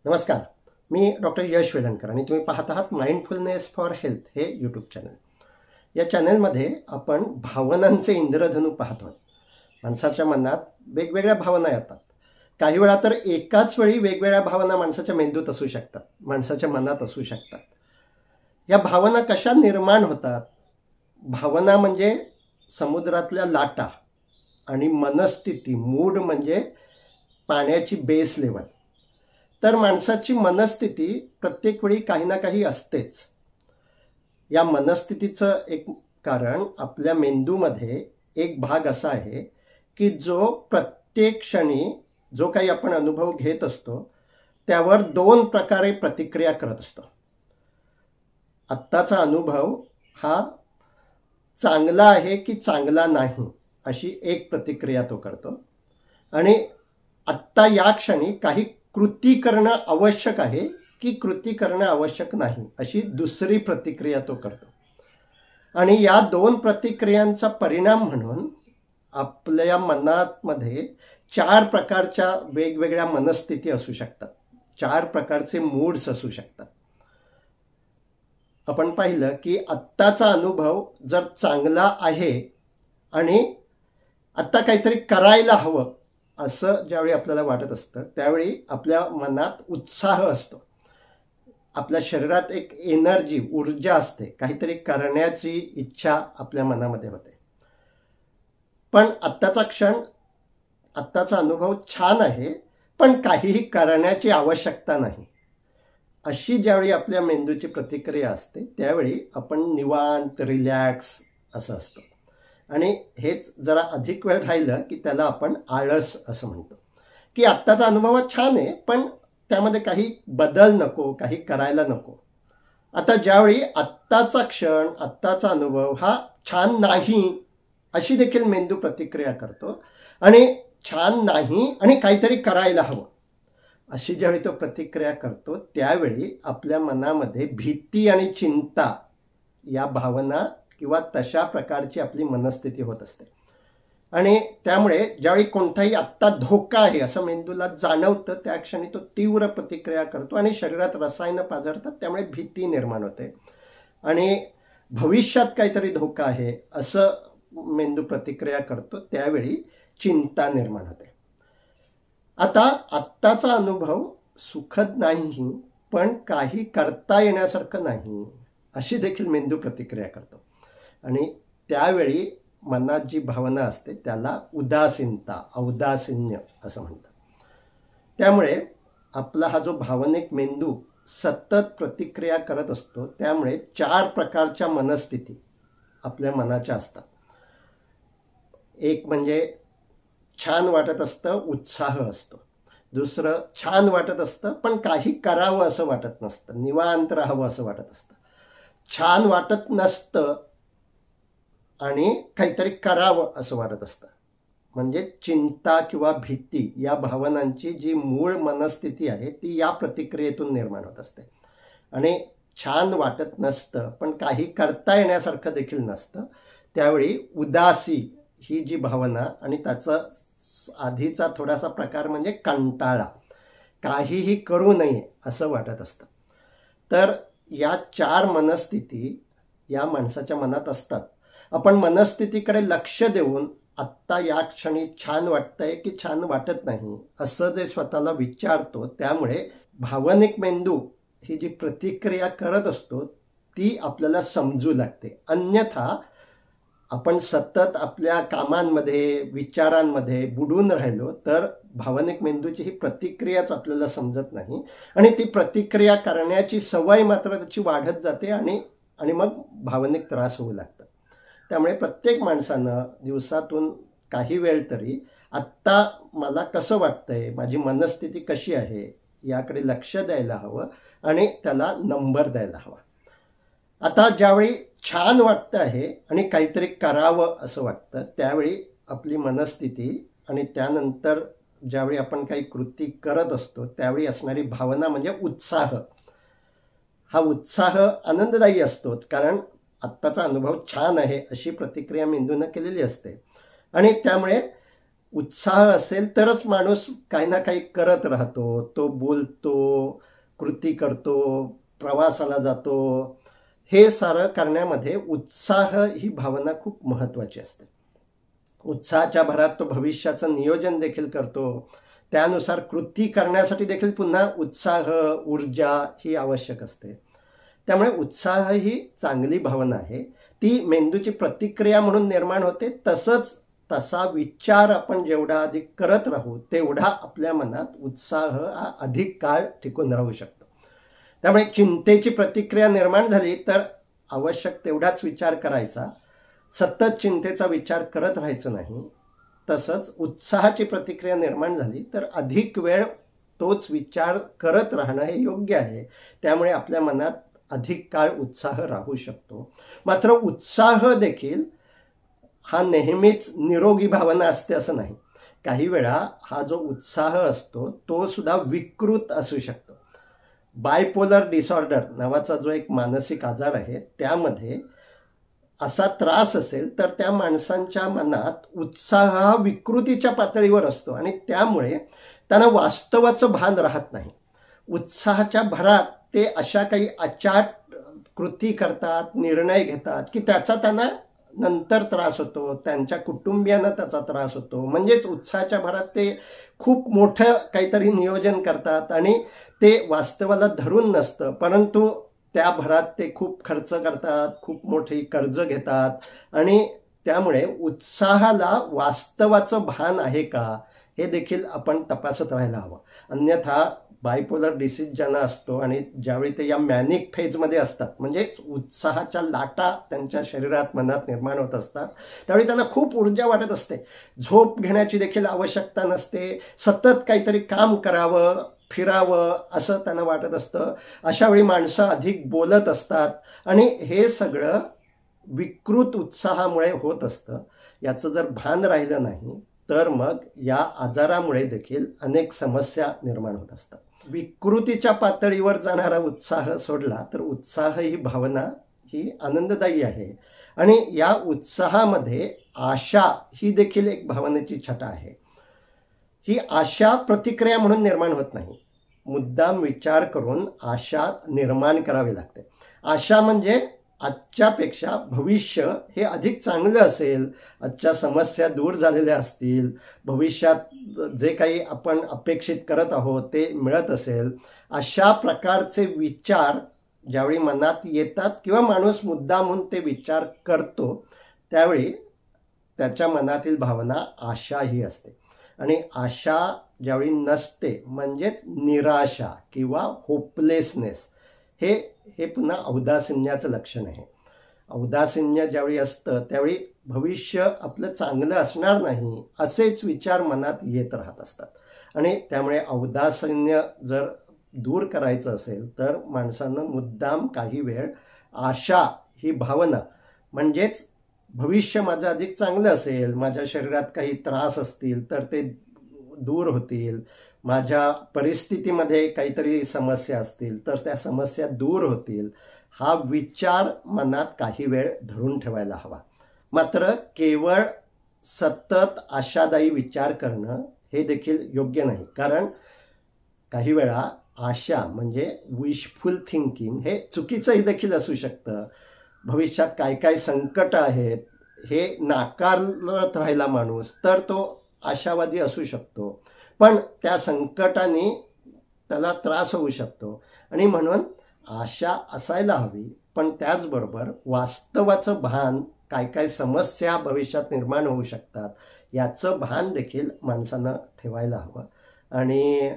नमस्कार, मी डॉक्टर यश वेलणकर आणि तुम्ही पाहत आहात माइंडफुलनेस फॉर हेल्थ हे यूट्यूब चॅनल. या चॅनलमध्ये आपण भावनांचे इंद्रधनू पाहतो. माणसाच्या मनात वेगवेगळ्या भावना येतात. काही वेळा तर एकाच वेळी वेगवेगळ्या भावना माणसाच्या मेंदूत असू शकतात, माणसाच्या मनात असू शकतात. या भावना कशा निर्माण होतात? भावना म्हणजे समुद्रातल्या लाटा आणि मनस्थिती, मूड म्हणजे पाण्याची बेस लेवल. तर माणसाची मनस्थिती प्रत्येक वेळी काही ना काही असतेच. या मनस्थितीचं एक कारण आपल्या मेंदूमध्ये एक भाग असा आहे की जो प्रत्येक क्षणी जो काही आपण अनुभव घेत असतो त्यावर दोन प्रकारे प्रतिक्रिया करत असतो. आत्ताचा अनुभव हा चांगला आहे की चांगला नाही अशी एक प्रतिक्रिया तो करतो, आणि आत्ता या क्षणी काही कृती करणं आवश्यक आहे की कृती करणं आवश्यक नाही अशी दुसरी प्रतिक्रिया तो करतो. आणि या दोन प्रतिक्रियांचा परिणाम म्हणून आपल्या मनामध्ये 4 प्रकारच्या वेगवेगळ्या मनस्थिती असू शकतात, 4 प्रकारचे मूड्स असू शकतात. आपण पाहिलं की आत्ताचा अनुभव जर चांगला आहे आणि आत्ता काहीतरी करायला हवं असं ज्यावेळी आपल्याला वाटत असतं त्यावेळी आपल्या मनात उत्साह असतो, आपल्या शरीरात एक एनर्जी, ऊर्जा असते, काहीतरी करण्याची इच्छा आपल्या मनामध्ये होते. पण आत्ताचा क्षण, आत्ताचा अनुभव छान आहे पण काहीही करण्याची आवश्यकता नाही अशी ज्यावेळी आपल्या मेंदूची प्रतिक्रिया असते त्यावेळी आपण निवांत, रिलॅक्स असं असतो. आणि हेच जरा अधिक वेळ राहिलं की त्याला आपण आळस असं म्हणतो, की आत्ताचा अनुभव छान आहे पण त्यामध्ये काही बदल नको, काही करायला नको. आता ज्यावेळी आत्ताचा क्षण, आत्ताचा अनुभव हा छान नाही अशी देखील मेंदू प्रतिक्रिया करतो, आणि छान नाही आणि काहीतरी करायला हवं अशी ज्यावेळी तो प्रतिक्रिया करतो त्यावेळी आपल्या मनामध्ये भीती आणि चिंता या भावना किंवा तशा प्रकारची आपली मनस्थिती होत असते. आणि त्यामुळे ज्यावेळी कोणताही आत्ता धोका आहे असं मेंदूला जाणवतं त्या क्षणी तो तीव्र प्रतिक्रिया करतो आणि शरीरात रसायनं पाझरतात, त्यामुळे भीती निर्माण होते. आणि भविष्यात काहीतरी धोका आहे असं मेंदू प्रतिक्रिया करतो त्यावेळी चिंता निर्माण होते. आता आत्ताचा अनुभव सुखद नाही पण काही करता येण्यासारखं नाही अशी देखील मेंदू प्रतिक्रिया करतो, आणि त्यावेळी मनात जी भावना असते त्याला उदासीनता, औदासीन्य असं म्हणतात. त्यामुळे आपला हा जो भावनिक मेंदू सतत प्रतिक्रिया करत असतो त्यामुळे 4 प्रकारच्या मनस्थिती आपल्या मनाच्या असतात. एक म्हणजे छान वाटत असतं, उत्साह असतो. दुसरं छान वाटत असतं पण काही करावं असं वाटत नसतं, निवांत राहावं असं वाटत असतं. छान वाटत नसतं आणि काहीतरी करावं असं वाटत असतं, म्हणजे चिंता किंवा भीती या भावनांची जी मूळ मनस्थिती आहे ती या प्रतिक्रियेतून निर्माण होत असते. आणि छान वाटत नसतं पण काही करता येण्यासारखं देखील नसतं त्यावेळी उदासी ही जी भावना, आणि त्याचा आधीचा थोडासा प्रकार म्हणजे कंटाळा, काहीही करू नये असं वाटत असतं. तर या 4 मनस्थिती या माणसाच्या मनात असतात. आपण मनस्थितीकडे लक्ष देऊन आत्ता या क्षणी छान वाटतंय की छान वाटत नाही असं जे स्वतःला विचारतो त्यामुळे भावनिक मेंदू ही जी प्रतिक्रिया करत असतो ती आपल्याला समजू लागते. अन्यथा आपण सतत आपल्या कामांमध्ये, विचारांमध्ये बुडून राहिलो तर भावनिक मेंदूची ही प्रतिक्रियाच आपल्याला समजत नाही, आणि ती प्रतिक्रिया करण्याची सवय मात्र त्याची वाढत जाते आणि मग भावनिक त्रास होऊ लागतात. त्यामुळे प्रत्येक माणसानं दिवसातून काही वेळ तरी आत्ता मला कसं वाटतंय, माझी मनस्थिती कशी आहे याकडे लक्ष द्यायला हवं आणि त्याला नंबर द्यायला हवा. आता ज्यावेळी छान वाटतं आहे आणि काहीतरी करावं असं वाटतं त्यावेळी आपली मनस्थिती आणि त्यानंतर ज्यावेळी आपण काही कृती करत असतो त्यावेळी असणारी भावना म्हणजे उत्साह. हा उत्साह आनंददायी असतो कारण आत्ताचा अनुभव छान आहे अशी प्रतिक्रिया मेंदूनं केलेली असते, आणि त्यामुळे उत्साह असेल तरच माणूस काही ना काही करत राहतो, तो बोलतो, कृती करतो, प्रवासाला जातो. हे सारं करण्यामध्ये उत्साह ही भावना खूप महत्त्वाची असते. उत्साहाच्या भरात तो भविष्याचं नियोजन देखील करतो, त्यानुसार कृती करण्यासाठी देखील पुन्हा उत्साह, ऊर्जा ही आवश्यक असते. त्यामुळे उत्साह ही चांगली भावना आहे. ती मेंदूची प्रतिक्रिया म्हणून निर्माण होते. तसा विचार आपण जेवढा अधिक करत राहू तेवढा आपल्या मनात उत्साह हा अधिक काळ टिकून राहू शकतो. त्यामुळे चिंतेची प्रतिक्रिया निर्माण झाली तर आवश्यक तेवढाच विचार करायचा, सतत चिंतेचा विचार करत राहायचं नाही. तसंच उत्साहाची प्रतिक्रिया निर्माण झाली तर अधिक वेळ तोच विचार करत राहणं हे योग्य आहे. त्यामुळे आपल्या मनात अधिक काळ उत्साह राहू शकतो. मात्र उत्साह देखील हा नेहमीच निरोगी भावना असते असं नाही. काही वेळा हा जो उत्साह असतो तो सुद्धा विकृत असू शकतो. बायपोलर डिसऑर्डर नावाचा जो एक मानसिक आजार आहे त्यामध्ये असा त्रास असेल तर त्या माणसांच्या मनात उत्साह हा विकृतीच्या पातळीवर असतो आणि त्यामुळे त्यांना वास्तवाचं भान राहत नाही. उत्साहाच्या भरात ते अशा काही अचाट कृती करतात, निर्णय घेतात की त्याचा त्यांना नंतर त्रास होतो, त्यांच्या कुटुंबियांना त्याचा त्रास होतो. म्हणजेच उत्साहाच्या भरात ते खूप मोठं काहीतरी नियोजन करतात आणि ते वास्तवाला धरून नसतं, परंतु त्या भरात ते खूप खर्च करतात, खूप मोठी कर्ज घेतात आणि त्यामुळे उत्साहाला वास्तवाचं भान आहे का हे देखील आपण तपासत राहायला हवं. अन्यथा बायपोलर डिसीज ज्यांना असतो आणि ज्यावेळी ते या मॅनिक फेजमध्ये असतात, म्हणजे उत्साहाच्या लाटा त्यांच्या शरीरात मनात निर्माण होत असतात, त्यावेळी त्यांना खूप ऊर्जा वाटत असते. झोप घेण्याची देखील आवश्यकता नसते, सतत काहीतरी काम करावं, फिरावं असं त्यांना वाटत असतं. अशावेळी माणसं अधिक बोलत असतात आणि हे सगळं विकृत उत्साहामुळे होत असतं. याचं जर भान राहिलं नाही तर मग या आजारामुळे देखील अनेक समस्या निर्माण होत असतात. विकृतीच्या पातळीवर जाणारा उत्साह सोडला तर उत्साह ही भावना ही आनंददायी आहे आणि या उत्साहामध्ये आशा ही देखील एक भावनेची छटा आहे. ही आशा प्रतिक्रिया म्हणून निर्माण होत नाही, मुद्दाम विचार करून आशा निर्माण करावी लागते. आशा म्हणजे आजच्यापेक्षा भविष्य हे अधिक चांगलं असेल, आजच्या समस्या दूर झालेल्या असतील, भविष्यात जे काही आपण अपेक्षित करत आहोत ते मिळत असेल, अशा प्रकारचे विचार ज्यावेळी मनात येतात किंवा माणूस मुद्दामून ते विचार करतो त्यावेळी त्याच्या मनातील भावना आशा ही असते. आणि आशा ज्यावेळी नसते म्हणजेच निराशा किंवा होपलेसनेस हे पुन्हा औदासिन्याचं लक्षण आहे. औदासिन्य ज्यावेळी असतं त्यावेळी भविष्य आपलं चांगलं असणार नाही असेच विचार मनात येत राहत असतात आणि त्यामुळे औदासिन्य जर दूर करायचं असेल तर माणसानं मुद्दाम काही वेळ आशा ही भावना म्हणजेच भविष्य माझं अधिक चांगलं असेल, माझ्या शरीरात काही त्रास असतील तर ते दूर होतील, माझ्या परिस्थितीमध्ये काहीतरी समस्या असतील तर त्या समस्या दूर होतील, हा विचार मनात काही वेळ धरून ठेवायला हवा. मात्र केवळ सतत आशादायी विचार करणं हे देखील योग्य नाही. कारण काही वेळा आशा म्हणजे विशफुल थिंकिंग हे चुकीचंही देखील असू शकतं. भविष्यात काय काय संकट आहेत हे नाकारत राहिला माणूस तर तो आशावादी असू शकतो, पण त्या संकटाने त्याला त्रास होऊ शकतो. आणि म्हणून आशा असायला हवी, पण त्याचबरोबर वास्तवाचं भान, काय काय समस्या भविष्यात निर्माण होऊ शकतात याचं भान देखील माणसानं ठेवायला हवं. आणि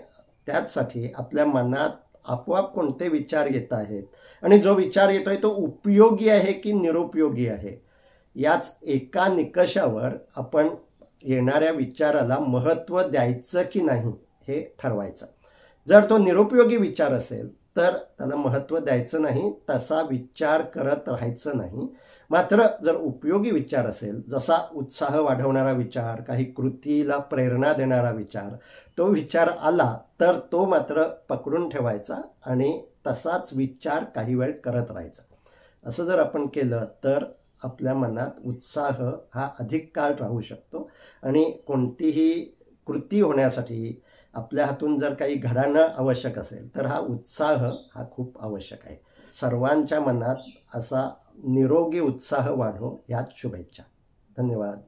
त्याचसाठी आपल्या मनात आपोआप कोणते विचार येत आहेत आणि जो विचार येतोय तो उपयोगी आहे की निरुपयोगी आहे याच एका निकषावर आपण येणाऱ्या विचाराला महत्त्व द्यायचं की नाही हे ठरवायचं. जर तो निरुपयोगी विचार असेल तर त्याला महत्त्व द्यायचं नाही, तसा विचार करत राहायचं नाही. मात्र जर उपयोगी विचार असेल, जसा उत्साह वाढवणारा विचार, काही कृतीला प्रेरणा देणारा विचार, तो विचार आला तर तो मात्र पकडून ठेवायचा आणि तसाच विचार काही वेळ करत राहायचा. असं जर आपण केलं तर आपल्या मनात उत्साह हा अधिक काळ राहू शकतो आणि कोणतीही कृती होण्यासाठी आपल्या हातून जर काही घडणं आवश्यक असेल तर हा उत्साह हा खूप आवश्यक आहे. सर्वांच्या मनात असा निरोगी उत्साह वाढो यात शुभेच्छा. धन्यवाद.